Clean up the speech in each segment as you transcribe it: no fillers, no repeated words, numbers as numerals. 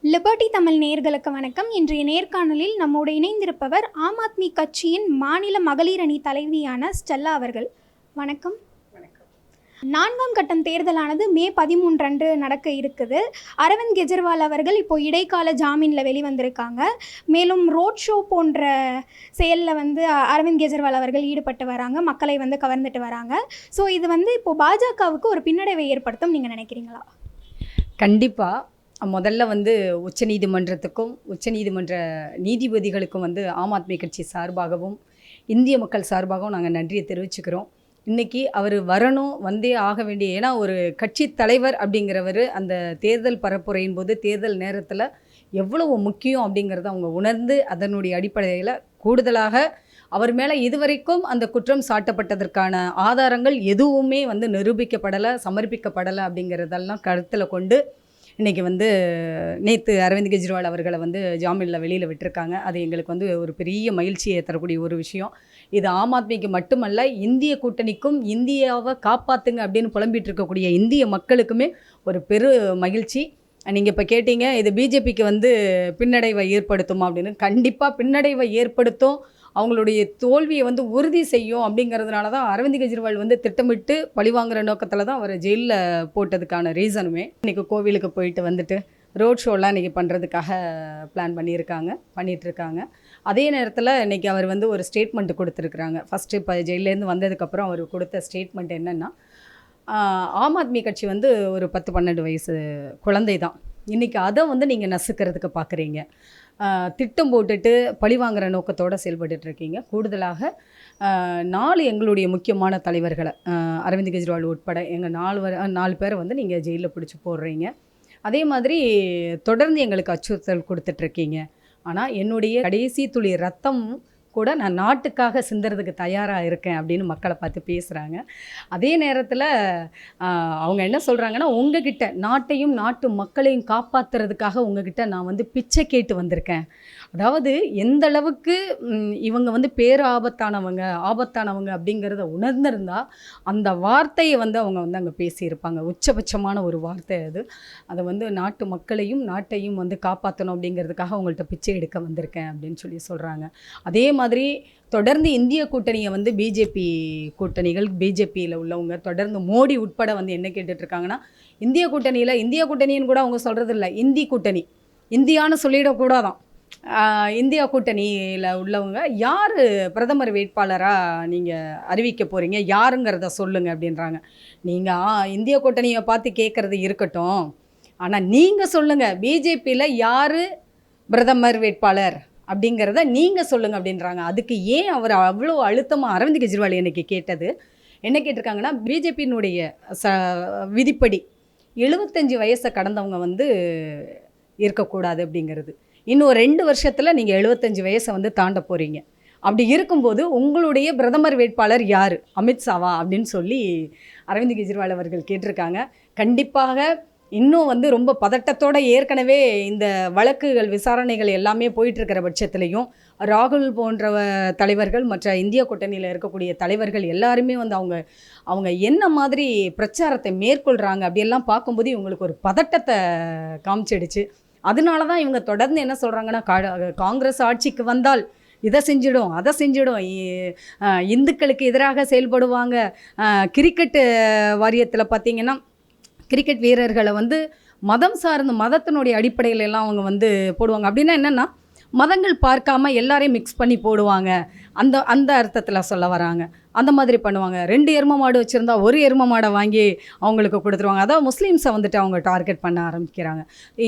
Liberty Tamil நேயர்களுக்கு வணக்கம். இன்றைய நேர்காணலில் நம்மோடு இணைந்திருப்பவர் ஆம் ஆத்மி கட்சியின் மாநில மகளிர் அணி தலைவியான ஸ்டெல்லா அவர்கள். வணக்கம். வணக்கம். 4ஆம் கட்டம் தேர்தலானது மே 13 அன்று நடக்க இருக்குது. அரவிந்த் கெஜ்ரிவால் அவர்கள் இப்போ இடைக்கால ஜாமீனில் வெளிவந்திருக்காங்க. மேலும் ரோட் ஷோ போன்ற செயலில் அரவிந்த் கெஜ்ரிவால் அவர்கள் ஈடுபட்டு வராங்க, மக்களை கவர்ந்துட்டு வராங்க. ஸோ இது இப்போ பாஜகவுக்கு ஒரு பின்னடைவை ஏற்படுத்தும் நீங்கள் நினைக்கிறீங்களா? கண்டிப்பாக. முதல்ல உச்சநீதிமன்றத்துக்கும் உச்சநீதிமன்ற நீதிபதிகளுக்கும் ஆம் ஆத்மி கட்சி சார்பாகவும் இந்திய மக்கள் சார்பாகவும் நாங்கள் நன்றியை தெரிவிச்சுக்கிறோம். இன்றைக்கி அவர் வரணும், வந்தே ஆக வேண்டிய, ஏன்னா ஒரு கட்சி தலைவர் அப்படிங்கிறவர் அந்த தேர்தல் பரப்புரையின் போது தேர்தல் நேரத்தில் எவ்வளவு முக்கியம் அப்படிங்கிறத அவங்க உணர்ந்து அதனுடைய அடிப்படையில் கூடுதலாக அவர் மேலே இதுவரைக்கும் அந்த குற்றம் சாட்டப்பட்டதற்கான ஆதாரங்கள் எதுவுமே நிரூபிக்கப்படலை, சமர்ப்பிக்கப்படலை அப்படிங்கிறதெல்லாம் கருத்தில் கொண்டு இன்றைக்கி நேற்று அரவிந்த் கெஜ்ரிவால் அவர்களை ஜாமீனில் வெளியில் விட்டுருக்காங்க. அது எங்களுக்கு ஒரு பெரிய மகிழ்ச்சியை தரக்கூடிய ஒரு விஷயம். இது ஆம் ஆத்மிக்கு மட்டுமல்ல, இந்திய கூட்டணிக்கும், இந்தியாவை காப்பாற்றுங்க அப்படின்னு புலம்பிகிட்டு இருக்கக்கூடிய இந்திய மக்களுக்குமே ஒரு பெரு மகிழ்ச்சி. நீங்கள் இப்போ கேட்டீங்க, இது பிஜேபிக்கு பின்னடைவை ஏற்படுத்துமா அப்படின்னு. கண்டிப்பாக பின்னடைவை ஏற்படுத்தும், அவங்களுடைய தோல்வியை உறுதி செய்யும். அப்படிங்கிறதுனால தான் அரவிந்த் கெஜ்ரிவால் திட்டமிட்டு பழிவாங்குற நோக்கத்தில் தான் அவர் ஜெயிலில் போட்டதுக்கான ரீசனுமே. இன்றைக்கி கோவிலுக்கு போயிட்டு ரோட் ஷோலாம் இன்றைக்கி பண்ணுறதுக்காக பிளான் பண்ணிகிட்ருக்காங்க. அதே நேரத்தில் இன்றைக்கி அவர் ஒரு ஸ்டேட்மெண்ட் கொடுத்துருக்குறாங்க. ஃபஸ்ட்டு இப்போ ஜெயிலேருந்து வந்ததுக்கப்புறம் அவர் கொடுத்த ஸ்டேட்மெண்ட் என்னென்னா, ஆம் ஆத்மி கட்சி ஒரு 10-12 வயசு குழந்தை தான். இன்றைக்கி அதை நீங்கள் நசுக்கிறதுக்கு பார்க்குறீங்க, திட்டம் போட்டுட்டு பழிவாங்கிற நோக்கத்தோடு செயல்பட்டுருக்கீங்க. கூடுதலாக 4 எங்களுடைய முக்கியமான தலைவர்களை, அரவிந்த் கெஜ்ரிவால் உட்பட எங்கள் 4 பேரை நீங்கள் ஜெயிலில் பிடிச்சி போடுறீங்க. அதே மாதிரி தொடர்ந்து எங்களுக்கு அச்சுறுத்தல் கொடுத்துட்ருக்கீங்க. ஆனால் என்னுடைய கடைசி துளி ரத்தம் கூட நான் நாட்டுக்காக சிந்துறதுக்கு தயாராக இருக்கேன் அப்படின்னு மக்களை பார்த்து பேசுகிறாங்க. அதே நேரத்தில் அவங்க என்ன சொல்கிறாங்கன்னா, உங்ககிட்ட நாட்டையும் நாட்டு மக்களையும் காப்பாற்றுறதுக்காக உங்ககிட்ட நான் பிச்சை கேட்டு வந்திருக்கேன். அதாவது எந்த அளவுக்கு இவங்க ஆபத்தானவங்க அப்படிங்கிறத உணர்ந்திருந்தால் அந்த வார்த்தையை அவங்க அங்கே பேசியிருப்பாங்க. உச்சபட்சமான ஒரு வார்த்தை அது. அதை நாட்டு மக்களையும் நாட்டையும் காப்பாற்றணும் அப்படிங்கிறதுக்காக அவங்கள்ட்ட பிச்சை எடுக்க வந்திருக்கேன் அப்படின்னு சொல்கிறாங்க. அதே மாதிரி தொடர்ந்து இந்திய கூட்டணியை பிஜேபி கூட்டணிகள், பிஜேபியில் உள்ளவங்க தொடர்ந்து மோடி உட்பட என்ன கேட்டுட்ருக்காங்கன்னா, இந்திய கூட்டணின்னு கூட அவங்க சொல்கிறது இல்லை, இந்தி கூட்டணி, இந்தியான்னு சொல்லிடக்கூடாதான். இந்தியா கூட்டணியில் உள்ளவங்க யார் பிரதமர் வேட்பாளராக நீங்கள் அறிவிக்க போகிறீங்க, யாருங்கிறத சொல்லுங்கள் அப்படின்றாங்க. நீங்கள் இந்திய கூட்டணியை பார்த்து கேட்குறது இருக்கட்டும், ஆனால் நீங்கள் சொல்லுங்கள், பிஜேபியில் யார் பிரதமர் வேட்பாளர் அப்படிங்கிறத நீங்கள் சொல்லுங்கள் அப்படின்றாங்க. அதுக்கு ஏன் அவர் அவ்வளோ அழுத்தமாக அரவிந்த் கெஜ்ரிவால் எனக்கு கேட்டது என்ன கேட்டிருக்காங்கன்னா, பிஜேபியினுடைய விதிப்படி 75 வயசை கடந்தவங்க இருக்கக்கூடாது அப்படிங்கிறது. இன்னும் 2 வருஷத்தில் நீங்கள் 75 வயசை தாண்ட போகிறீங்க. அப்படி இருக்கும்போது உங்களுடைய பிரதமர் வேட்பாளர் யார், அமித்ஷாவா அப்படின்னு சொல்லி அரவிந்த் கெஜ்ரிவால் அவர்கள் கேட்டிருக்காங்க. கண்டிப்பாக இன்னும் ரொம்ப பதட்டத்தோடு ஏற்கனவே இந்த வழக்குகள் விசாரணைகள் எல்லாமே போயிட்டுருக்கிற பட்சத்துலேயும் ராகுல் போன்ற தலைவர்கள், மற்ற இந்திய கூட்டணியில் இருக்கக்கூடிய தலைவர்கள் எல்லாருமே அவங்க என்ன மாதிரி பிரச்சாரத்தை மேற்கொள்கிறாங்க அப்படியெல்லாம் பார்க்கும்போது இவங்களுக்கு ஒரு பதட்டத்தை காமிச்சிடுச்சு. அதனால தான் இவங்க தொடர்ந்து என்ன சொல்கிறாங்கன்னா, காங்கிரஸ் ஆட்சிக்கு வந்தால் இதை செஞ்சிடும், அதை செஞ்சிடும், இந்துக்களுக்கு எதிராக செயல்படுவாங்க. கிரிக்கெட்டு வாரியத்தில் பார்த்திங்கன்னா, கிரிக்கெட் வீரர்களை மதம் சார்ந்த மதத்தினுடைய அடிப்படையில் எல்லாம் அவங்க போடுவாங்க. அப்படின்னா என்னென்னா, மதங்கள் பார்க்காம எல்லாரையும் மிக்ஸ் பண்ணி போடுவாங்க, அந்த அர்த்தத்தில் சொல்ல வராங்க. அந்த மாதிரி பண்ணுவாங்க. 2 எரும மாடு வச்சுருந்தா 1 எரும மாடை வாங்கி அவங்களுக்கு கொடுத்துருவாங்க. அதாவது முஸ்லீம்ஸை அவங்க டார்கெட் பண்ண ஆரம்பிக்கிறாங்க.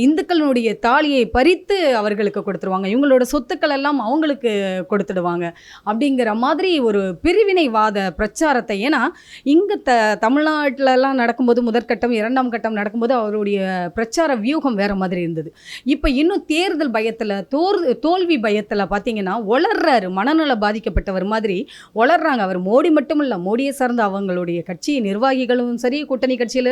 இந்துக்களுடைய தாலியை பறித்து அவர்களுக்கு கொடுத்துருவாங்க, இவங்களோட சொத்துக்கள் எல்லாம் அவங்களுக்கு கொடுத்துடுவாங்க. அப்படிங்கிற மாதிரி ஒரு பிரிவினைவாத பிரச்சாரத்தை, ஏன்னா இங்கே தமிழ்நாட்டிலலாம் நடக்கும்போது முதற்கட்டம் 2ஆம் கட்டம் நடக்கும்போது அவருடைய பிரச்சார வியூகம் வேறு மாதிரி இருந்தது. இப்போ இன்னும் தேர்தல் பயத்தில், தோல்வி பயத்தில் பார்த்திங்கன்னா வளர்றாரு, மனநல பாதிக்கப்பட்டவர் மாதிரி வளர்றாங்க. அவர் மோடி மட்டும் இல்லை, மோடியை சார்ந்த அவங்களுடைய கட்சி நிர்வாகிகளும் சரி, கூட்டணி கட்சியில்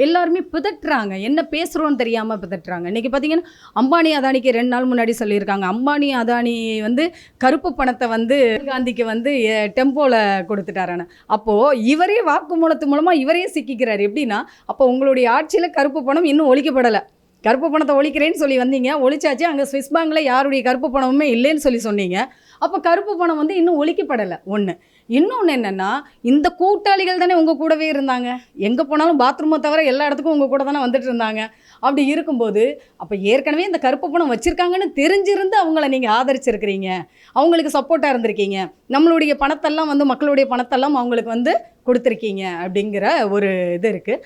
எல்லாருமே பிதட்டுறாங்க. என்ன பேசுகிறோன்னு தெரியாமல் பிதட்டுறாங்க. இன்றைக்கி பார்த்திங்கன்னா, அம்பானி அதானிக்கு 2 நாள் முன்னாடி சொல்லியிருக்காங்க, அம்பானி அதானி கருப்பு பணத்தை காந்திக்கு டெம்போவில் கொடுத்துட்டாரான. அப்போது இவரே வாக்குமூலத்து மூலமாக இவரே சிக்கிக்கிறார். எப்படின்னா, அப்போ உங்களுடைய ஆட்சியில் கருப்பு பணம் இன்னும் ஒழிக்கப்படலை, கருப்பு பணத்தை ஒழிக்கிறேன்னு சொல்லி வந்தீங்க, ஒழிச்சாச்சு. அங்கே ஸ்விஸ் பேங்கில் யாருடைய கருப்பு பணமுமே இல்லைன்னு சொல்லி சொன்னீங்க. அப்போ கருப்பு பணம் வந்து இன்னும் ஒழிக்கப்படலை ஒன்று. இன்னொன்று என்னென்னா, இந்த கூட்டாளிகள் தானே உங்கள் கூடவே இருந்தாங்க. எங்கே போனாலும் பாத்ரூமை தவிர எல்லா இடத்துக்கும் உங்கள் கூட தானே வந்துட்டு இருந்தாங்க. அப்படி இருக்கும்போது அப்போ ஏற்கனவே இந்த கருப்பு பணம் வச்சுருக்காங்கன்னு தெரிஞ்சிருந்து அவங்கள நீங்கள் ஆதரிச்சிருக்கிறீங்க, அவங்களுக்கு சப்போர்ட்டாக இருந்திருக்கீங்க. நம்மளுடைய பணத்தெல்லாம் வந்து மக்களுடைய பணத்தெல்லாம் அவங்களுக்கு வந்து கொடுத்துருக்கீங்க அப்படிங்கிற ஒரு இது இருக்குது.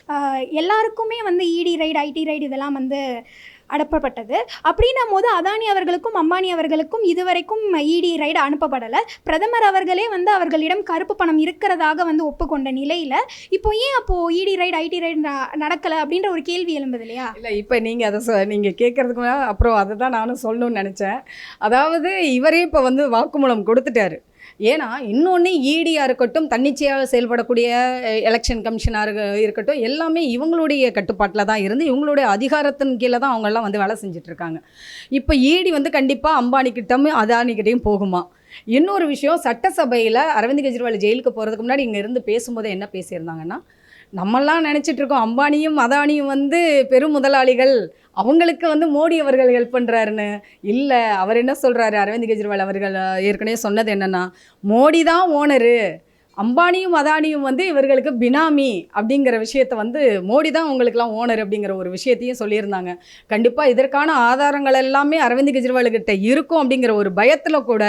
எல்லாருக்குமே வந்து இடி ரைடு, ஐடி ரைடு இதெல்லாம் வந்து அனுப்பப்பட்டது. அப்படின்னும் போது அதானி அவர்களுக்கும் அம்பானி அவர்களுக்கும் இதுவரைக்கும் இடி ரைடு அனுப்பப்படலை. பிரதமர் அவர்களே வந்து அவர்களிடம் கருப்பு பணம் இருக்கிறதாக வந்து ஒப்புக்கொண்ட நிலையில் இப்போ ஏன் அப்போது இடி ரைடு, ஐடி ரைடு நடக்கலை அப்படின்ற ஒரு கேள்வி எழும்புது இல்லையா? இல்லை, இப்போ நீங்கள் அதை நீங்கள் கேட்குறதுக்கு அப்புறம் அதை தான் நானும் சொல்லணும்னு நினச்சேன். அதாவது இவரே இப்போ வந்து வாக்குமூலம் கொடுத்துட்டாரு. ஏன்னா இன்னொன்று இடியாக இருக்கட்டும், தன்னிச்சையாக செயல்படக்கூடிய எலெக்ஷன் கமிஷனாக இருக்கட்டும், எல்லாமே இவங்களுடைய கட்டுப்பாட்டில் தான் இருந்து இவங்களுடைய அதிகாரத்தின் கீழே தான் அவங்கெல்லாம் வந்து வேலை செஞ்சிட்ருக்காங்க. இப்போ இடி வந்து கண்டிப்பாக அம்பானிக்கிட்டும் அதானிக்கிட்டையும் போகுமா? இன்னொரு விஷயம், சட்டசபையில் அரவிந்த் கெஜ்ரிவால் ஜெயிலுக்கு போகிறதுக்கு முன்னாடி இங்கே இருந்து பேசும்போது என்ன பேசியிருந்தாங்கன்னா, நம்மெல்லாம் நினச்சிட்ருக்கோம் அம்பானியும் அதானியும் வந்து பெரும் முதலாளிகள், அவங்களுக்கு வந்து மோடி அவர்கள் ஹெல்ப் பண்ணுறாருன்னு. இல்லை, அவர் என்ன சொல்கிறாரு, அரவிந்த் கெஜ்ரிவால் அவர்கள் ஏற்கனவே சொன்னது என்னென்னா, மோடி தான் ஓனரு, அம்பானியும் அதானியும் வந்து இவர்களுக்கு பினாமி அப்படிங்கிற விஷயத்தை வந்து மோடி தான் உங்களுக்கெல்லாம் ஓனர் அப்படிங்கிற ஒரு விஷயத்தையும் சொல்லியிருந்தாங்க. கண்டிப்பாக இதற்கான ஆதாரங்கள் எல்லாமே அரவிந்த் கெஜ்ரிவால்கிட்ட இருக்கும் அப்படிங்கிற ஒரு பயத்தில் கூட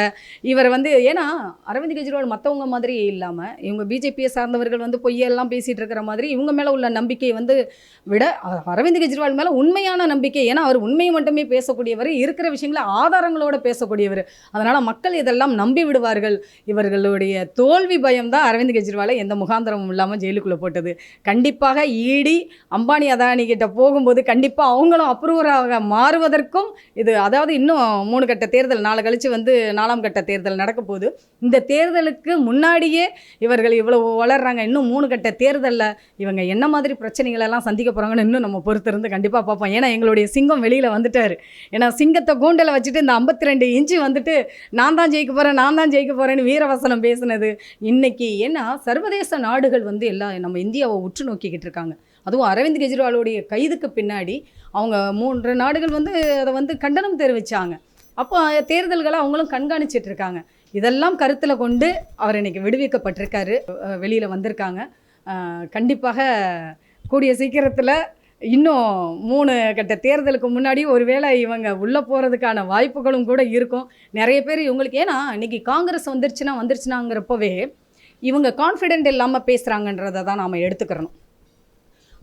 இவர் வந்து, ஏன்னா அரவிந்த் கெஜ்ரிவால் மற்றவங்க மாதிரி இல்லாமல் இவங்க பிஜேபியை சார்ந்தவர்கள் வந்து பொய்யெல்லாம் பேசிகிட்டு இருக்கிற மாதிரி இவங்க மேலே உள்ள நம்பிக்கையை வந்து விட அரவிந்த் கெஜ்ரிவால் மேலே உண்மையான நம்பிக்கை. ஏன்னா அவர் உண்மையை மட்டுமே பேசக்கூடியவர், இருக்கிற விஷயங்களை ஆதாரங்களோடு பேசக்கூடியவர். அதனால் மக்கள் இதெல்லாம் நம்பி விடுவார்கள். இவர்களுடைய தோல்வி பயம் தான் அரவிந்த் கெஜ்ரிவாலை எந்த முகாந்திரமும் இல்லாமல் ஜெயிலுக்குள்ளே போட்டது. கண்டிப்பாக இடி அம்பானி அதானி கிட்ட போகும்போது கண்டிப்பாக அவங்களும் அப்ரூவராக மாறுவதற்கும் இது, அதாவது இன்னும் 3 கட்ட தேர்தல் நாளை கழித்து வந்து 4ஆம் கட்ட தேர்தல் நடக்க போகுது. இந்த தேர்தலுக்கு முன்னாடியே இவர்கள் இவ்வளவு வளர்றாங்க. இன்னும் 3 கட்ட தேர்தலில் இவங்க என்ன மாதிரி பிரச்சனைகளெல்லாம் சந்திக்க போகிறாங்கன்னு இன்னும் நம்ம பொறுத்திருந்து கண்டிப்பாக பார்ப்போம். ஏன்னா எங்களுடைய சிங்கம் வெளியில் வந்துட்டார். ஏன்னா சிங்கத்தை கூண்டில் வச்சுட்டு இந்த 52 இன்ச்சு வந்துட்டு நான் தான் ஜெயிக்க போகிறேன்னு வீரவசனம் பேசுனது இன்னைக்கு. ஏன்னா சர்வதேச நாடுகள் வந்து எல்லாம் நம்ம இந்தியாவை உற்று நோக்கிக்கிட்டு இருக்காங்க. அதுவும் அரவிந்த் கெஜ்ரிவாலுடைய கைதுக்கு பின்னாடி அவங்க 3 நாடுகள் வந்து அதை வந்து கண்டனம் தெரிவித்தாங்க. அப்போ தேர்தல்களை அவங்களும் கண்காணிச்சிட்டு இருக்காங்க. இதெல்லாம் கருத்தில் கொண்டு அவர் இன்னைக்கு விடுவிக்கப்பட்டிருக்காரு, வெளியில் வந்திருக்காங்க. கண்டிப்பாக கூடிய சீக்கிரத்தில் இன்னும் 3 கட்ட தேர்தலுக்கு முன்னாடி ஒருவேளை இவங்க உள்ளே போகிறதுக்கான வாய்ப்புகளும் கூட இருக்கும். நிறைய பேர் இவங்களுக்கு, ஏன்னா இன்றைக்கி காங்கிரஸ் வந்துருச்சுனாங்கிறப்பவே இவங்க கான்ஃபிடென்ட் இல்லாமல் பேசுகிறாங்கன்றதை தான் நாம் எடுத்துக்கிறணும்.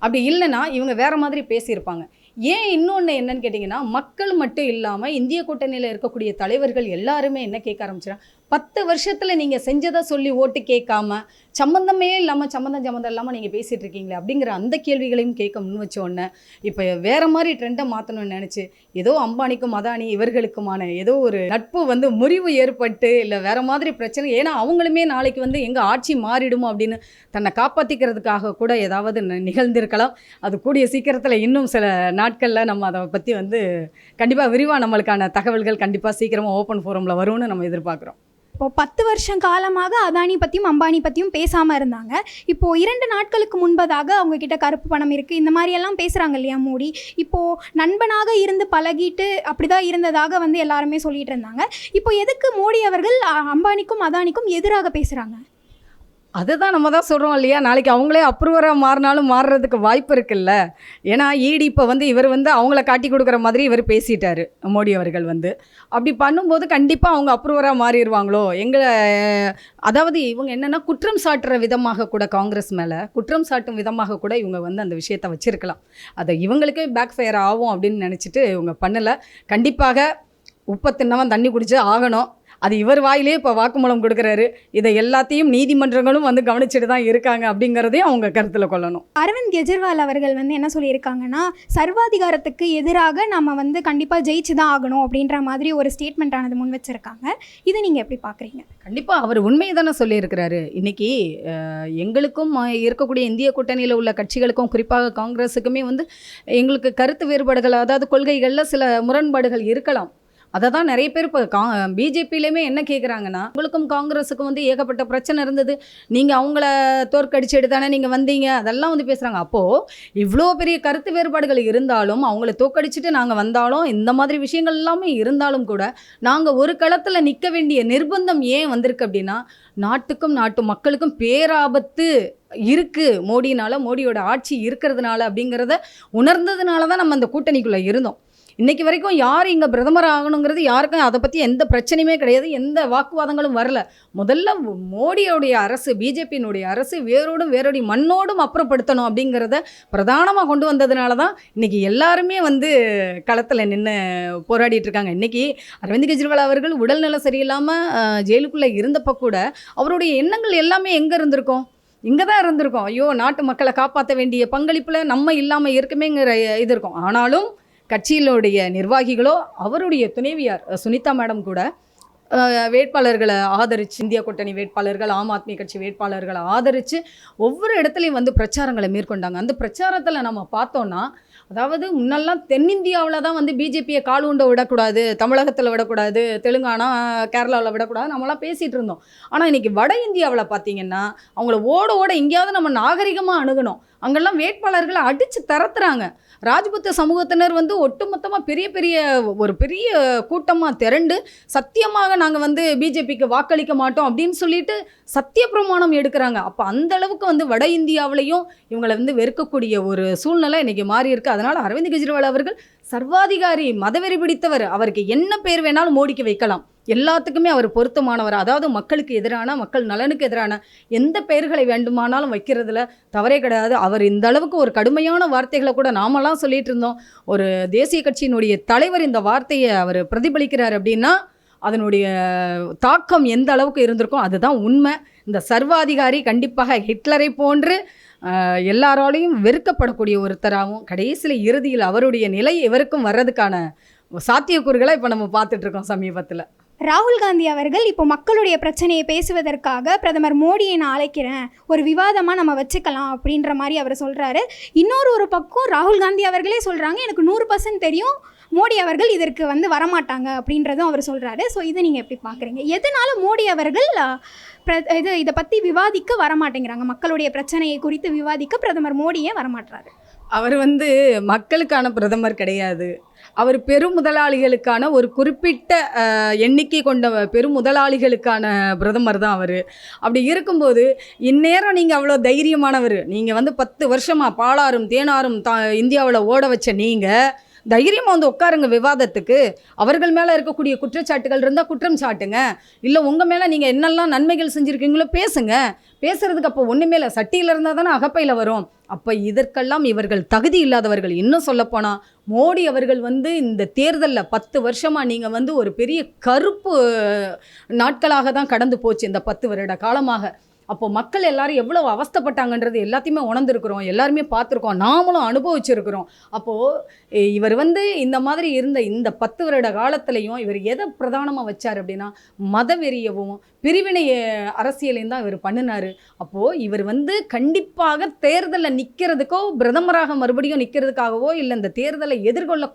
அப்படி இல்லைன்னா இவங்க வேறு மாதிரி பேசியிருப்பாங்க. ஏன் இன்னொன்று என்னன்னு கேட்டிங்கன்னா, மக்கள் மட்டும் இல்லாமல் இந்திய கூட்டணியில் இருக்கக்கூடிய தலைவர்கள் எல்லாருமே என்ன கேட்க ஆரம்பிச்சிடறாங்க, 10 வருஷத்தில் நீங்கள் செஞ்சதை சொல்லி ஓட்டு கேட்காம சம்மந்தமே இல்லாமல் சம்மந்தம் இல்லாமல் நீங்கள் பேசிகிட்டு இருக்கீங்களே அப்படிங்கிற அந்த கேள்விகளையும் கேட்க முன் வச்ச உடனே இப்போ வேறு மாதிரி ட்ரெண்டை மாற்றணும்னு நினச்சி ஏதோ அம்பானிக்கும் அதானி இவர்களுக்குமான ஏதோ ஒரு நட்பு வந்து முறிவு ஏற்பட்டு இல்லை வேறு மாதிரி பிரச்சனை, ஏன்னா அவங்களுமே நாளைக்கு வந்து எங்கள் ஆட்சி மாறிடுமோ அப்படின்னு தன்னை காப்பாற்றிக்கிறதுக்காக கூட ஏதாவது நிகழ்ந்திருக்கலாம். அது கூடிய சீக்கிரத்தில் இன்னும் சில நாட்களில் நம்ம அதை பற்றி வந்து கண்டிப்பாக விரிவாக நம்மளுக்கான தகவல்கள் கண்டிப்பாக சீக்கிரமாக ஓப்பன் ஃபோரமில் வரும்னு நம்ம எதிர்பார்க்குறோம். இப்போது 10 வருஷம் காலமாக அதானி பற்றியும் அம்பானி பற்றியும் பேசாமல் இருந்தாங்க. இப்போது 2 நாட்களுக்கு முன்பதாக அவங்கக்கிட்ட கருப்பு பணம் இருக்குது இந்த மாதிரியெல்லாம் பேசுகிறாங்க இல்லையா மோடி. இப்போது நண்பனாக இருந்து பழகிட்டு அப்படி தான் இருந்ததாக வந்து எல்லாருமே சொல்லிகிட்டு இருந்தாங்க. இப்போ எதுக்கு மோடி அவர்கள் அம்பானிக்கும் அதானிக்கும் எதிராக பேசுகிறாங்க? அதுதான் நம்ம தான் சொல்கிறோம் இல்லையா, நாளைக்கு அவங்களே அப்ரூவராக மாறினாலும் மாறுறதுக்கு வாய்ப்பு இருக்குல்ல. ஏன்னா இடி இப்போ வந்து இவர் வந்து அவங்கள காட்டி கொடுக்குற மாதிரி இவர் பேசிட்டார் மோடி அவர்கள் வந்து. அப்படி பண்ணும்போது கண்டிப்பாக அவங்க அப்ரூவராக மாறிடுவாங்களோ எங்களை, அதாவது இவங்க என்னென்னா குற்றம் சாட்டுற விதமாக கூட, காங்கிரஸ் மேலே குற்றம் சாட்டும் விதமாக கூட இவங்க வந்து அந்த விஷயத்தை வச்சுருக்கலாம். அதை இவங்களுக்கே பேக் ஃபயர் ஆகும் அப்படின்னு நினச்சிட்டு இவங்க பண்ணலை. கண்டிப்பாக உப்பை தின்னவன் தண்ணி குடிச்சு ஆகணும். அது இவர் வாயிலே இப்போ வாக்குமூலம் கொடுக்குறாரு. இதை எல்லாத்தையும் நீதிமன்றங்களும் வந்து கவனிச்சுட்டு தான் இருக்காங்க அப்படிங்கிறதையும் அவங்க கருத்தில் கொள்ளணும். அரவிந்த் கெஜ்ரிவால் அவர்கள் வந்து என்ன சொல்லியிருக்காங்கன்னா, சர்வாதிகாரத்துக்கு எதிராக நம்ம வந்து கண்டிப்பாக ஜெயிச்சு தான் ஆகணும் அப்படின்ற மாதிரி ஒரு ஸ்டேட்மெண்ட் ஆனது முன் வச்சுருக்காங்க. இதை நீங்கள் எப்படி பார்க்குறீங்க? கண்டிப்பாக அவர் உண்மையை தானே சொல்லியிருக்கிறாரு. இன்றைக்கி எங்களுக்கும் இருக்கக்கூடிய இந்திய கூட்டணியில் உள்ள கட்சிகளுக்கும் குறிப்பாக காங்கிரஸுக்குமே வந்து எங்களுக்கு கருத்து வேறுபாடுகள், அதாவது கொள்கைகளில் சில முரண்பாடுகள் இருக்கலாம். அதை தான் நிறைய பேர் இப்போ பிஜேபியிலையுமே என்ன கேட்குறாங்கன்னா, உங்களுக்கும் காங்கிரஸுக்கும் வந்து ஏகப்பட்ட பிரச்சனை இருந்தது, நீங்கள் அவங்கள தோற்கடிச்சிட்டு தானே நீங்கள் வந்தீங்க, அதெல்லாம் வந்து பேசுகிறாங்க. அப்போது இவ்வளோ பெரிய கருத்து வேறுபாடுகள் இருந்தாலும், அவங்கள தோற்கடிச்சிட்டு நாங்கள் வந்தாலும், இந்த மாதிரி விஷயங்கள் எல்லாமே இருந்தாலும் கூட, நாங்கள் ஒரு களத்தில் நிற்க வேண்டிய நிர்பந்தம் ஏன் வந்திருக்கு அப்படின்னா, நாட்டுக்கும் நாட்டு மக்களுக்கும் பேராபத்து இருக்குது மோடினால, மோடியோட ஆட்சி இருக்கிறதுனால அப்படிங்கிறத உணர்ந்ததுனால தான் நம்ம அந்த கூட்டணிக்குள்ளே இருந்தோம். இன்றைக்கி வரைக்கும் யார் இங்கே பிரதமர் ஆகணுங்கிறது யாருக்கும் அதை பற்றி எந்த பிரச்சனையுமே கிடையாது, எந்த வாக்குவாதங்களும் வரல. முதல்ல மோடியோடைய அரசு, பிஜேபியினுடைய அரசு வேரோடி மண்ணோடும் அப்புறப்படுத்தணும் அப்படிங்கிறத பிரதானமாக கொண்டு வந்ததுனால தான் இன்றைக்கி எல்லாருமே வந்து களத்தில் நின்று போராடிட்டு இருக்காங்க. இன்றைக்கி அரவிந்த் கெஜ்ரிவால் அவர்கள் உடல்நலம் சரியில்லாமல் ஜெயிலுக்குள்ளே இருந்தப்போ கூட அவருடைய எண்ணங்கள் எல்லாமே எங்கே இருந்திருக்கோம்? இங்கே தான் இருந்திருக்கோம். ஐயோ, நாட்டு மக்களை காப்பாற்ற வேண்டிய பங்களிப்பில் நம்ம இல்லாமல் இருக்குமேங்கிற இது இருக்கும். ஆனாலும் கட்சியிலுடைய நிர்வாகிகளோ, அவருடைய துணைவியார் சுனிதா மேடம் கூட வேட்பாளர்களை ஆதரித்து, இந்தியா கூட்டணி வேட்பாளர்கள், ஆம் ஆத்மி கட்சி வேட்பாளர்களை ஆதரித்து ஒவ்வொரு இடத்துலையும் வந்து பிரச்சாரங்களை மேற்கொண்டாங்க. அந்த பிரச்சாரத்தில் நம்ம பார்த்தோன்னா, அதாவது முன்னெல்லாம் தென்னிந்தியாவில் தான் வந்து பிஜேபியை கால் உண்ட விடக்கூடாது, தமிழகத்தில் விடக்கூடாது, தெலுங்கானா கேரளாவில் விடக்கூடாது நம்மளாம் பேசிகிட்டு இருந்தோம். ஆனால் இன்றைக்கி வட இந்தியாவில் பார்த்திங்கன்னா, அவங்கள ஓட ஓட எங்கேயாவது நம்ம நாகரிகமாக அணுகணும், அங்கெல்லாம் வேட்பாளர்களை அடித்து தரத்துறாங்க. ராஜ்புத்த சமூகத்தினர் வந்து ஒட்டுமொத்தமாக ஒரு பெரிய கூட்டமாக திரண்டு சத்தியமாக நாங்கள் வந்து பிஜேபிக்கு வாக்களிக்க மாட்டோம் அப்படின்னு சொல்லிட்டு சத்திய பிரமாணம் எடுக்கிறாங்க. அப்போ அந்த அளவுக்கு வந்து வட இந்தியாவிலையும் இவங்களை வந்து வெறுக்கக்கூடிய ஒரு சூழ்நிலை இன்றைக்கி மாறி இருக்குது. அதனால் அரவிந்த் கெஜ்ரிவால் அவர்கள் சர்வாதிகாரி, மதவெறி பிடித்தவர், அவருக்கு என்ன பேர் வேணாலும் மோடிக்கு வைக்கலாம், எல்லாத்துக்குமே அவர் பொருத்தமானவர். அதாவது மக்களுக்கு எதிரான, மக்கள் நலனுக்கு எதிரான எந்த பெயர்களை வேண்டுமானாலும் வைக்கிறதுல தவறே கிடையாது. அவர் இந்த அளவுக்கு ஒரு கடுமையான வார்த்தைகளை கூட நாமெல்லாம் சொல்லிட்டு இருந்தோம். ஒரு தேசிய கட்சியினுடைய தலைவர் இந்த வார்த்தையை அவர் பிரதிபலிக்கிறார் அப்படின்னா அதனுடைய தாக்கம் எந்த அளவுக்கு இருந்திருக்கும், அதுதான் உண்மை. இந்த சர்வாதிகாரி கண்டிப்பாக ஹிட்லரை போன்று எல்லாராலையும் வெறுக்கப்படக்கூடிய ஒருத்தராகவும், கடைசியில் இறுதியில் அவருடைய நிலை இவருக்கும் வர்றதுக்கான சாத்தியக்கூறுகளை இப்போ நம்ம பார்த்துட்ருக்கோம் சமீபத்தில். ராகுல் காந்தி அவர்கள் இப்போ மக்களுடைய பிரச்சனையை பேசுவதற்காக பிரதமர் மோடியை நான் அழைக்கிறேன், ஒரு விவாதமாக நம்ம வச்சுக்கலாம் அப்படின்ற மாதிரி அவர் சொல்கிறாரு. ஒரு பக்கம் ராகுல் காந்தி அவர்களே சொல்கிறாங்க, எனக்கு 100% தெரியும் மோடி அவர்கள் இதற்கு வந்து வரமாட்டாங்க அப்படின்றதும் அவர் சொல்கிறாரு. ஸோ இதை நீங்கள் எப்படி பார்க்குறீங்க? எதனால மோடி அவர்கள் இதை பற்றி விவாதிக்க வரமாட்டேங்கிறாங்க, மக்களுடைய பிரச்சனையை குறித்து விவாதிக்க பிரதமர் மோடியே வரமாட்டாரு? அவர் வந்து மக்களுக்கான பிரதமர் கிடையாது, அவர் பெருமுதலாளிகளுக்கான ஒரு குறிப்பிட்ட எண்ணிக்கை கொண்ட பெருமுதலாளிகளுக்கான பிரதமர் தான் அவர். அப்படி இருக்கும்போது இந்நேரம் நீங்கள் அவ்வளோ தைரியமானவர், நீங்கள் வந்து 10 வருஷமாக பாலாறும் தேனாரும் இந்தியாவில் ஓட வச்ச நீங்கள் தைரியமாக வந்து உட்காருங்க விவாதத்துக்கு. அவர்கள் மேலே இருக்கக்கூடிய குற்றச்சாட்டுகள் இருந்தால் குற்றம் சாட்டுங்க, இல்லை உங்கள் மேலே நீங்கள் என்னெல்லாம் நன்மைகள் செஞ்சுருக்கீங்களோ பேசுங்க. பேசுகிறதுக்கு அப்போ ஒன்றுமே இல்லை, சட்டியில் இருந்தால் தானே அகப்பையில் வரும். அப்போ இதற்கெல்லாம் இவர்கள் தகுதி இல்லாதவர்கள். இன்னும் சொல்லப்போனால் மோடி அவர்கள் வந்து இந்த தேர்தலில் 10 வருஷமாக நீங்கள் வந்து ஒரு பெரிய கருப்பு நாட்களாக தான் கடந்து போச்சு இந்த 10 வருட காலமாக. அப்போது மக்கள் எல்லாரும் எவ்வளோ அவஸ்தைப்பட்டாங்கன்றது எல்லாத்தையுமே உணர்ந்துருக்குறோம், எல்லாருமே பார்த்துருக்கோம், நாமளும் அனுபவிச்சிருக்கிறோம். அப்போது இவர் வந்து இந்த மாதிரி இருந்த இந்த 10 வருட காலத்துலேயும் இவர் எதை பிரதானமாக வச்சார் அப்படின்னா, மதவெறியவும் பிரிவினை அரசியலையும் தான் இவர் பண்ணினார். அப்போது இவர் வந்து கண்டிப்பாக தேர்தலில் நிற்கிறதுக்கோ, பிரதமராக மறுபடியும் நிற்கிறதுக்காகவோ, இல்லை இந்த தேர்தலை எதிர்கொள்ள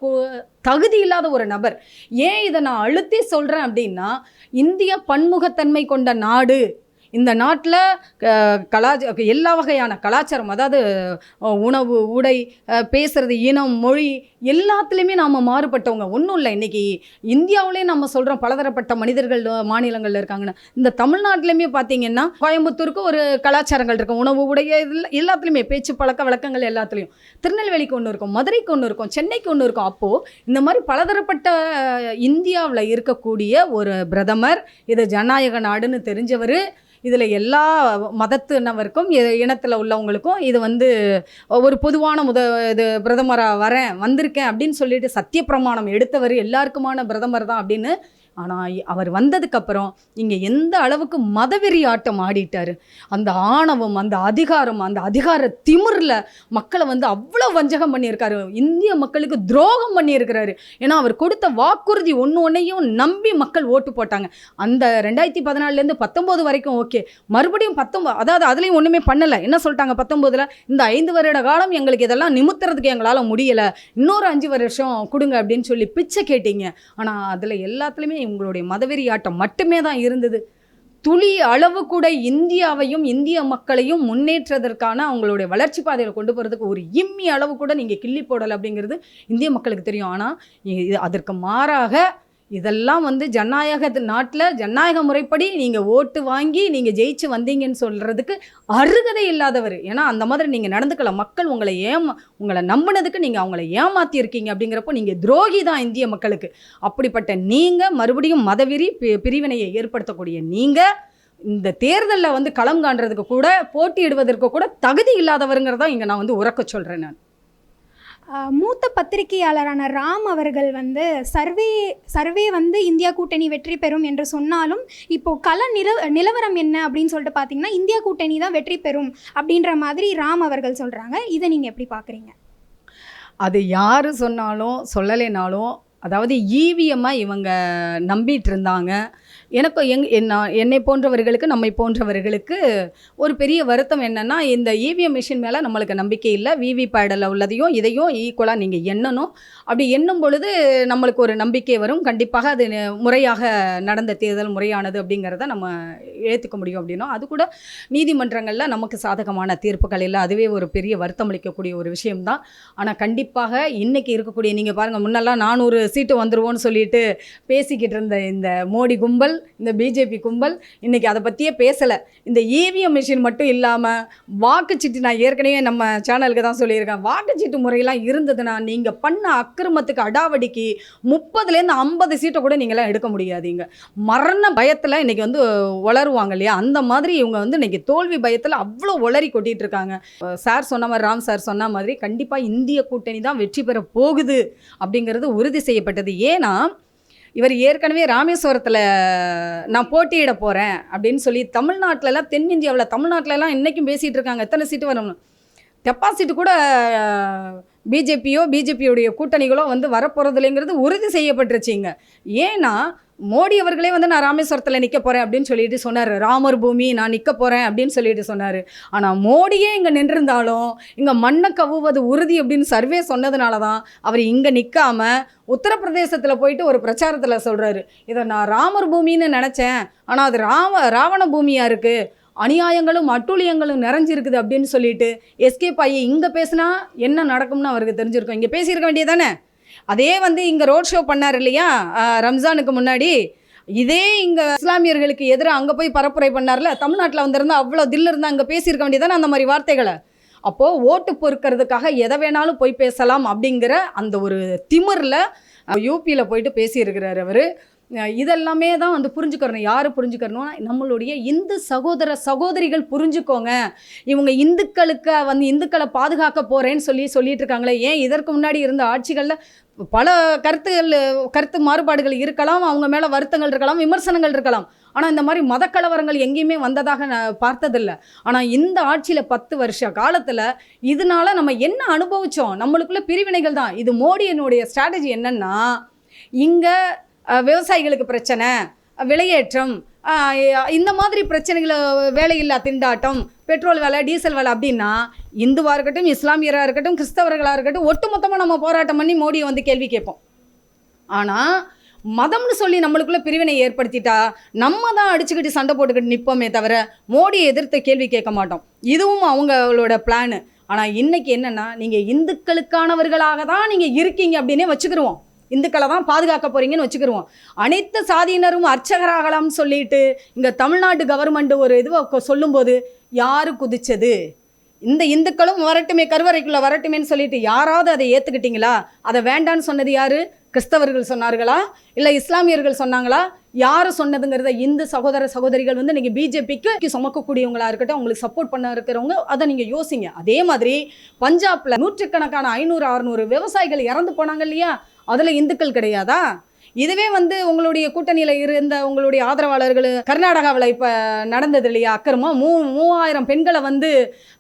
தகுதி இல்லாத ஒரு நபர். ஏன் இதை நான் அழுத்தி சொல்கிறேன் அப்படின்னா, இந்தியா பன்முகத்தன்மை கொண்ட நாடு. இந்த நாட்டில் எல்லா வகையான கலாச்சாரம், அதாவது உணவு, உடை, பேசுகிறது, இனம், மொழி எல்லாத்துலேயுமே நாம் மாறுபட்டவங்க. ஒன்றும் இல்லை, இன்றைக்கி இந்தியாவிலே நம்ம சொல்கிறோம் பலதரப்பட்ட மனிதர்கள் மாநிலங்களில் இருக்காங்கன்னு. இந்த தமிழ்நாட்டிலையுமே பார்த்திங்கன்னா கோயம்புத்தூருக்கு ஒரு கலாச்சாரங்கள் இருக்கும், உணவு, உடை எல்லாத்துலேயுமே, பேச்சு பழக்க வழக்கங்கள் எல்லாத்துலேயும். திருநெல்வேலிக்கு ஒன்று இருக்கும், மதுரைக்கு ஒன்று இருக்கும், சென்னைக்கு ஒன்று இருக்கும். அப்போது இந்த மாதிரி பலதரப்பட்ட இந்தியாவில் இருக்கக்கூடிய ஒரு பிரதமர், இது ஜனநாயக நாடுன்னு தெரிஞ்சவர், இதில் எல்லா மதத்தினருக்கும் இனத்தில் உள்ளவங்களுக்கும் இது வந்து ஒரு பொதுவான இது பிரதமராக வந்திருக்கேன் அப்படின்னு சொல்லிட்டு சத்திய பிரமாணம் எடுத்தவர், எல்லாருக்குமான பிரதமர் தான் அப்படின்னு ஆனால் அவர் வந்ததுக்கப்புறம் இங்கே எந்த அளவுக்கு மதவெறி ஆட்டம் ஆடிட்டார். அந்த ஆணவம், அந்த அதிகாரம், அந்த அதிகார திமிரில் மக்களை வந்து அவ்வளோ வஞ்சகம் பண்ணியிருக்காரு. இந்திய மக்களுக்கு துரோகம் பண்ணியிருக்கிறாரு. ஏன்னா அவர் கொடுத்த வாக்குறுதி ஒன்றையும் நம்பி மக்கள் ஓட்டு போட்டாங்க. அந்த 2014 19 வரைக்கும் ஓகே, மறுபடியும் 19, அதாவது அதுலேயும் ஒன்றுமே பண்ணலை. என்ன சொல்லிட்டாங்க 19ல், இந்த 5 வருட காலம் எங்களுக்கு இதெல்லாம் நிமித்துறதுக்கு எங்களால் முடியலை, இன்னொரு 5 வருஷம் கொடுங்க அப்படின்னு சொல்லி பிச்சை கேட்டீங்க. ஆனால் அதில் எல்லாத்துலேயுமே உங்களுடைய மதவெறி ஆட்டம் மட்டுமே தான் இருந்தது. துளி அளவு கூட இந்தியாவையும் இந்திய மக்களையும் முன்னேற்றதற்கான அவங்களுடைய வளர்ச்சி பாதையில் கொண்டு போகிறதுக்கு ஒரு இம்மி அளவு கூட நீங்கள் கிள்ளி போடலை அப்படிங்கிறது இந்திய மக்களுக்கு தெரியும். ஆனால் அதற்கு மாறாக இதெல்லாம் வந்து ஜனநாயக நாட்டில் ஜனநாயக முறைப்படி நீங்கள் ஓட்டு வாங்கி நீங்கள் ஜெயிச்சு வந்தீங்கன்னு சொல்கிறதுக்கு அருகதை இல்லாதவர். ஏன்னா அந்த மாதிரி நீங்கள் நடந்துக்கல. மக்கள் உங்களை நம்பினதுக்கு நீங்கள் அவங்கள ஏமாற்றியிருக்கீங்க. அப்படிங்கிறப்போ நீங்கள் துரோகி தான் இந்திய மக்களுக்கு. அப்படிப்பட்ட நீங்கள் மறுபடியும் மதவெறி பிரிவினையை ஏற்படுத்தக்கூடிய நீங்கள் இந்த தேர்தலில் வந்து களம் காண்றதுக்கு கூட, போட்டியிடுவதற்கு கூட தகுதி இல்லாதவருங்கிறதா இங்கே நான் வந்து உறக்க சொல்கிறேன். நான் மூத்த பத்திரிகையாளரான ராம் அவர்கள் வந்து சர்வே வந்து இந்தியா கூட்டணி வெற்றி பெறும் என்று சொன்னாலும் இப்போது கள நிலவரம் என்ன அப்படின்னு சொல்லிட்டு பார்த்தீங்கன்னா இந்தியா கூட்டணி தான் வெற்றி பெறும் அப்படின்ற மாதிரி ராம் அவர்கள் சொல்கிறாங்க. இதை நீங்கள் எப்படி பார்க்குறீங்க? அது யார் சொன்னாலும் சொல்லலைனாலும், அதாவது ஈவிஎம்மாக இவங்க நம்பிட்டு இருந்தாங்க. எனக்கு என்னை போன்றவர்களுக்கு, நம்மை போன்றவர்களுக்கு ஒரு பெரிய வருத்தம் என்னென்னா, இந்த இவிஎம் மிஷின் மேலே நம்மளுக்கு நம்பிக்கை இல்லை. விவிபேடில் உள்ளதையும் இதையும் ஈக்குவலாக நீங்கள் எண்ணணும். அப்படி எண்ணும் பொழுது நம்மளுக்கு ஒரு நம்பிக்கை வரும். கண்டிப்பாக அது முறையாக நடந்த தேர்தல் முறையானது அப்படிங்கிறத நம்ம ஏற்றுக்க முடியும். அப்படின்னா அது கூட நீதிமன்றங்களில் நமக்கு சாதகமான தீர்ப்புகள் இல்லை. அதுவே ஒரு பெரிய வருத்தம் அளிக்கக்கூடிய ஒரு விஷயம்தான். ஆனால் கண்டிப்பாக இன்றைக்கி இருக்கக்கூடிய, நீங்கள் பாருங்கள், முன்னெல்லாம் 400 சீட்டு வந்துருவோன்னு சொல்லிட்டு பேசிக்கிட்டு இருந்த இந்த மோடி கும்பல், இந்த பிஜேபி கும்பல் இன்றைக்கி அதை பற்றியே பேசலை. இந்த இவிஎம் மிஷின் மட்டும் இல்லாமல் வாக்குச்சீட்டு, நான் ஏற்கனவே நம்ம சேனலுக்கு தான் சொல்லியிருக்கேன், வாக்குச்சீட்டு முறையெல்லாம் இருந்ததுன்னா நீங்கள் பண்ண அக்கிரமத்துக்கு அடாவடிக்கு 30லேருந்து 50 சீட்டை கூட நீங்களாம் எடுக்க முடியாதீங்க. மரண பயத்தில் இன்றைக்கி வந்து வளருவாங்க இல்லையா, அந்த மாதிரி இவங்க வந்து இன்றைக்கி தோல்வி பயத்தில் அவ்வளோ உளறி கொட்டிகிட்டு இருக்காங்க. சார் சொன்ன மாதிரி, ராம் சார் சொன்ன மாதிரி கண்டிப்பாக இந்திய கூட்டணி தான் வெற்றி பெற போகுது அப்படிங்கிறது உறுதி செய்யப்பட்டது. ஏன்னா இவர் ஏற்கனவே ராமேஸ்வரத்தில் நான் போட்டியிட போகிறேன் அப்படின்னு சொல்லி தமிழ்நாட்டிலலாம், தென்னிந்தியாவில் தமிழ்நாட்டிலலாம் இன்றைக்கும் பேசிகிட்டு இருக்காங்க. எத்தனை சீட்டு வரணும், டெபாசிட் கூட பிஜேபியோடைய கூட்டணிகளோ வந்து வரப்போகிறதில்லைங்கிறது உறுதி செய்யப்பட்டுருச்சிங்க. ஏன்னா மோடி அவர்களே வந்து நான் ராமேஸ்வரத்தில் நிற்க போகிறேன் அப்படின்னு சொல்லிட்டு சொன்னார். ராமர் பூமி, நான் நிற்க போகிறேன் அப்படின்னு சொல்லிட்டு சொன்னார். ஆனால் மோடியே இங்கே நின்றிருந்தாலும் இங்கே மண்ணை கவ்வுவது உறுதி அப்படின்னு சர்வே சொன்னதுனால தான் அவர் இங்கே நிற்காம உத்தரப்பிரதேசத்தில் போயிட்டு ஒரு பிரச்சாரத்தில் சொல்கிறாரு, இதை நான் ராமர் பூமின்னு நினச்சேன், ஆனால் அது ராவண பூமியாக இருக்குது, அநியாயங்களும் அட்டூழியங்களும் நிறைஞ்சிருக்குது அப்படின்னு சொல்லிட்டு எஸ்கேப் ஆகி இங்கே பேசினா என்ன நடக்கும்னு அவருக்கு தெரிஞ்சிருக்கும். இங்கே பேசியிருக்க வேண்டியதானே. அதே வந்து இங்கே ரோட் ஷோ பண்ணார் இல்லையா ரம்ஜானுக்கு முன்னாடி, இதே இங்கே இஸ்லாமியர்களுக்கு எதிராக அங்கே போய் பரப்புரை பண்ணார்ல, தமிழ்நாட்டில் வந்திருந்தால் அவ்வளோ தில் இருந்தால் அங்கே பேசியிருக்க வேண்டியதானே அந்த மாதிரி வார்த்தைகளை. அப்போது ஓட்டு பொறுக்கிறதுக்காக எதை வேணாலும் போய் பேசலாம் அப்படிங்கிற அந்த ஒரு திமிரில் யூபியில் போயிட்டு பேசியிருக்கிறார் அவர். இதெல்லாமே தான் வந்து புரிஞ்சுக்கிறணும். யார் புரிஞ்சுக்கிறணும், நம்மளுடைய இந்து சகோதர சகோதரிகள் புரிஞ்சுக்கோங்க. இவங்க இந்துக்களுக்கு வந்து இந்துக்களை பாதுகாக்க போகிறேன்னு சொல்லிட்டு இருக்காங்களே. ஏன் இதற்கு முன்னாடி இருந்த ஆட்சிகளில் பல கருத்து மாறுபாடுகள் இருக்கலாம், அவங்க மேலே வருத்தங்கள் இருக்கலாம், விமர்சனங்கள் இருக்கலாம். ஆனால் இந்த மாதிரி மதக்கலவரங்கள் எங்கேயுமே வந்ததாக நான் பார்த்ததில்லை. ஆனால் இந்த ஆட்சியில் 10 வருஷ காலத்தில் இதனால நம்ம என்ன அனுபவித்தோம், நம்மளுக்குள்ள பிரிவினைகள் தான். இது மோடியினுடைய ஸ்ட்ராட்டஜி என்னன்னா, இங்கே விவசாயிகளுக்கு பிரச்சனை, விலையேற்றம், இந்த மாதிரி பிரச்சனைகளை, வேலையில்லா திண்டாட்டம், பெட்ரோல் விலை, டீசல் விலை அப்படின்னா இந்துவாக இருக்கட்டும், இஸ்லாமியராக இருக்கட்டும், கிறிஸ்தவர்களாக இருக்கட்டும், ஒட்டுமொத்தமாக நம்ம போராட்டம் பண்ணி மோடியை வந்து கேள்வி கேட்போம். ஆனால் மதம்னு சொல்லி நம்மளுக்குள்ள பிரிவினை ஏற்படுத்திட்டா நம்ம தான் அடிச்சுக்கிட்டு சண்டை போட்டுக்கிட்டு நிற்போமே தவிர மோடியை எதிர்த்து கேள்வி கேட்க மாட்டோம். இதுவும் அவங்களோட பிளானு. ஆனால் இன்றைக்கி என்னென்னா, நீங்கள் இந்துக்களுக்கானவர்களாக தான் நீங்கள் இருக்கீங்க அப்படின்னே வச்சுக்கிடுவோம். இந்துக்களை தான் பாதுகாக்க போகிறீங்கன்னு வச்சுக்கிடுவோம். அனைத்து சாதியினரும் அர்ச்சகராகலாம்னு சொல்லிட்டு இங்கே தமிழ்நாடு கவர்மெண்ட் ஒரு இதுவை சொல்லும்போது யார் குதிச்சது? இந்த இந்துக்களும் வரட்டுமே, கருவறைக்குள்ளே வரட்டுமேன்னு சொல்லிட்டு யாராவது அதை ஏற்றுக்கிட்டீங்களா? அதை வேண்டான்னு சொன்னது யார்? கிறிஸ்தவர்கள் சொன்னார்களா, இல்லை இஸ்லாமியர்கள் சொன்னாங்களா? யார் சொன்னதுங்கிறத இந்து சகோதர சகோதரிகள் வந்து நீங்கள் பிஜேபிக்கு சுமக்கக்கூடியவங்களா இருக்கட்டும், உங்களுக்கு சப்போர்ட் பண்ண இருக்கிறவங்க அதை நீங்கள் யோசிங்க. அதே மாதிரி பஞ்சாபில் நூற்றுக்கணக்கான 500-600 விவசாயிகள் இறந்து போனாங்க இல்லையா, அதில் இந்துக்கள் கிடையாதா? இதுவே வந்து உங்களுடைய கூட்டணியில் இருந்த உங்களுடைய ஆதரவாளர்கள் கர்நாடகாவில் இப்போ நடந்தது இல்லையா அக்கிரமம், 3000 பெண்களை வந்து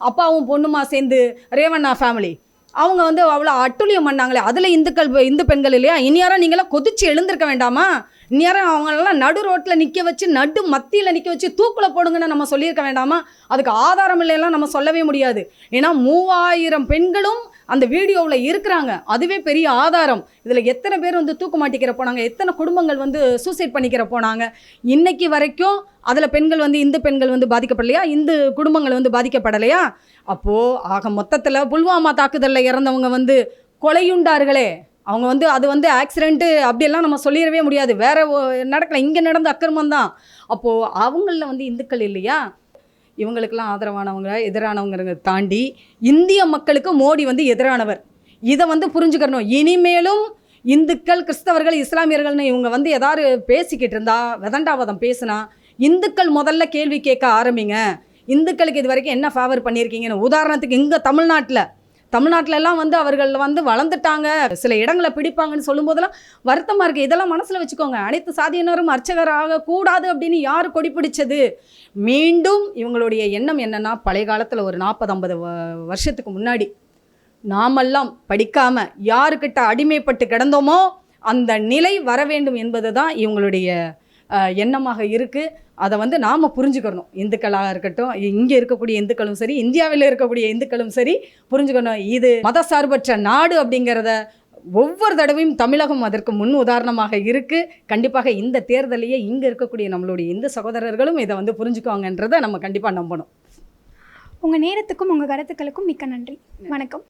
அப்பாவும் பொண்ணுமா சேர்ந்து ரேவண்ணா ஃபேமிலி அவங்க வந்து அவ்வளோ அட்டுழியம் பண்ணாங்களே, அதில் இந்து பெண்கள் இல்லையா, இனியாரம் நீங்களாம் கொதிச்சு எழுந்திருக்க வேண்டாமா? இந்நேரம் அவங்களெல்லாம் நடு ரோட்டில் நிற்க வச்சு நடு மத்தியில் நிற்க வச்சு தூக்கில் போடுங்கன்னு நம்ம சொல்லியிருக்க வேண்டாமா? அதுக்கு ஆதாரம் இல்லையெல்லாம் நம்ம சொல்லவே முடியாது. ஏன்னா 3000 பெண்களும் அந்த வீடியோவில் இருக்கிறாங்க, அதுவே பெரிய ஆதாரம். இதில் எத்தனை பேர் வந்து தூக்கு மாட்டிக்கிற போனாங்க, எத்தனை குடும்பங்கள் வந்து சூசைட் பண்ணிக்கிற போனாங்க. இன்னைக்கு வரைக்கும் அதில் பெண்கள் வந்து இந்து பெண்கள் வந்து பாதிக்கப்படலையா, இந்து குடும்பங்கள் வந்து பாதிக்கப்படலையா? அப்போது ஆக மொத்தத்தில் புல்வாமா தாக்குதலில் இறந்தவங்க வந்து கொலையுண்டார்களே, அவங்க வந்து அது வந்து ஆக்சிடெண்ட்டு அப்படியெல்லாம் நம்ம சொல்லிடவே முடியாது, வேற நடக்கலை, இங்கே நடந்த அக்கிரமம் தான். அப்போது அவங்களில் வந்து இந்துக்கள் இல்லையா? இவங்களுக்கெல்லாம் ஆதரவானவங்க எதிரானவங்கிறத தாண்டி இந்திய மக்களுக்கு மோடி வந்து எதிரானவர். இதை வந்து புரிஞ்சுக்கணும். இனிமேலும் இந்துக்கள், கிறிஸ்தவர்கள், இஸ்லாமியர்கள்னு இவங்க வந்து ஏதாவது பேசிக்கிட்டு இருந்தா, வெதண்டாவதம் பேசுனா, இந்துக்கள் முதல்ல கேள்வி கேட்க ஆரம்பிங்க. இந்துக்களுக்கு இது வரைக்கும் என்ன ஃபேவர் பண்ணியிருக்கீங்கன்னு. உதாரணத்துக்கு இங்கே தமிழ்நாட்டிலலாம் வந்து அவர்கள் வந்து வளர்ந்துட்டாங்க, சில இடங்களை பிடிப்பாங்கன்னு சொல்லும்போதெல்லாம் வருத்தமாக இருக்குது. இதெல்லாம் மனசில் வச்சுக்கோங்க. அனைத்து சாதியினரும் அர்ச்சகராக கூடாது அப்படின்னு யார் கொடி பிடிச்சது? மீண்டும் இவங்களுடைய எண்ணம் என்னென்னா, பழைய காலத்தில் ஒரு 40-50 வருஷத்துக்கு முன்னாடி நாமெல்லாம் படிக்காமல் யாருக்கிட்ட அடிமைப்பட்டு கிடந்தோமோ அந்த நிலை வர வேண்டும் என்பது தான் இவங்களுடைய எண்ணமாக இருக்குது. அதை வந்து நாம் புரிஞ்சுக்கணும். இந்துக்களாக இருக்கட்டும், இங்கே இருக்கக்கூடிய இந்துக்களும் சரி, இந்தியாவில் இருக்கக்கூடிய இந்துக்களும் சரி புரிஞ்சுக்கணும். இது மதசார்பற்ற நாடு அப்படிங்கிறத ஒவ்வொரு தடவையும் தமிழகம் அதற்கு முன் உதாரணமாக இருக்குது. கண்டிப்பாக இந்த தேர்தலையே இங்கே இருக்கக்கூடிய நம்மளுடைய இந்து சகோதரர்களும் இதை வந்து புரிஞ்சுக்குவாங்கன்றதை நம்ம கண்டிப்பாக நம்பணும். உங்கள் நேரத்துக்கும் உங்கள் கருத்துக்களுக்கும் மிக்க நன்றி. வணக்கம்.